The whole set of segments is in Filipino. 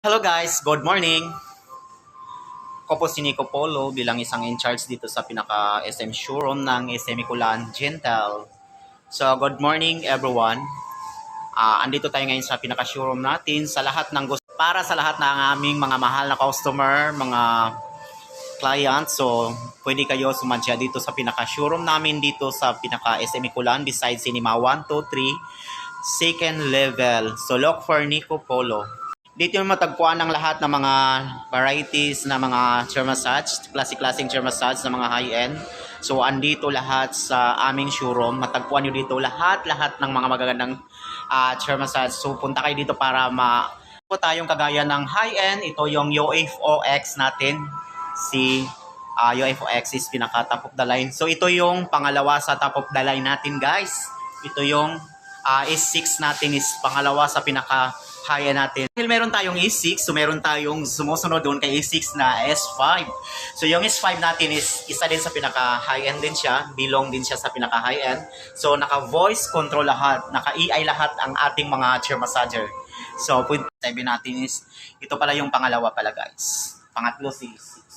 Hello guys, good morning. Ako po si Nico Polo bilang isang in-charge dito sa pinaka-SM showroom ng SM Kulan Gentle. So, good morning everyone. Andito tayo ngayon sa pinaka-showroom natin sa lahat ng gusto para sa lahat ng aming mga mahal na customer, mga client. So, pwede kayo sumadya dito sa pinaka-showroom namin dito sa pinaka-SM Kulan beside Cinema 1, 2, 3, second level. So, look for Nico Polo. Dito yung matagpuan ng lahat ng mga varieties na mga chair massage, classic-classic chair massage na mga high-end. So, andito lahat sa aming showroom. Matagpuan nyo dito lahat ng mga magagandang chair massage. So, punta kayo dito para po tayong kagaya ng high-end. Ito yung UFOX natin. Si UFOX is pinaka top of the line. So, ito yung pangalawa sa top of the line natin, guys. Ito yung S6 natin is pangalawa sa pinaka high-end natin. Dahil meron tayong E6, so meron tayong sumusunod doon kay E6 na S5. So yung S5 natin is isa din sa pinaka-high-end din siya, belong din siya sa pinaka-high-end. So naka-voice control lahat, naka-EI lahat ang ating mga chair massager. So point 7 natin is, ito pala yung pangalawa pala guys. Pangatlo si E6.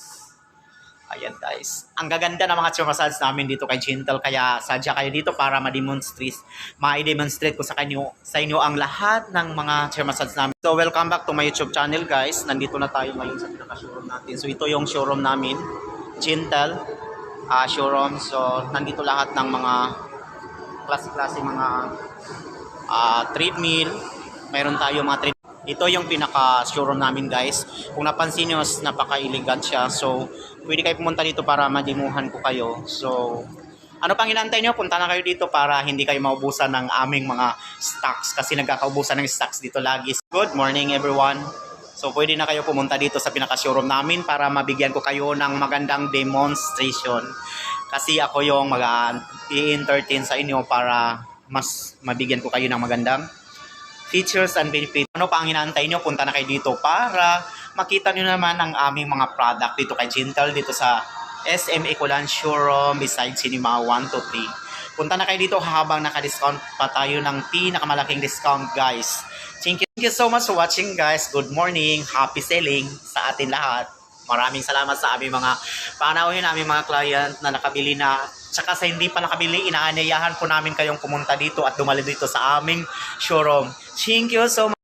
Ayan guys. Ang gaganda ng mga chair massage namin dito kay Gentle. Kaya sadya kayo dito para ma-demonstrate ko sa inyo ang lahat ng mga chair massage namin. So welcome back to my YouTube channel guys. Nandito na tayo ngayon sa pinaka-showroom natin. So ito yung showroom namin. Gentle showroom. So nandito lahat ng mga klase-klase mga treadmill. Mayroon tayo mga treadmill. Ito yung pinaka-showroom namin guys. Kung napansin nyo, napaka-elegant siya. So, pwede kayo pumunta dito para madimuhan ko kayo. So, ano pang inantay nyo? Punta na kayo dito para hindi kayo maubusan ng aming mga stocks. Kasi nagkakaubusan ng stocks dito lagi. Good morning everyone. So, pwede na kayo pumunta dito sa pinaka-showroom namin para mabigyan ko kayo ng magandang demonstration. Kasi ako yung mag-i-entertain sa inyo para mas mabigyan ko kayo ng magandang features and benefits. Ano pa ang hinahantay nyo? Punta na kayo dito para makita nyo naman ang aming mga product dito kay Gentle, dito sa SM Kulan Showroom beside Cinema 1 to 3. Punta na kayo dito habang naka-discount pa tayo ng pinakamalaking discount guys. Thank you so much for watching guys. Good morning. Happy selling sa atin lahat. Maraming salamat sa aming mga panauhin namin mga client na nakabili na. Tsaka sa hindi pa nakabili, inaanyayahan po namin kayong pumunta dito at dumali dito sa aming showroom. Thank you so much.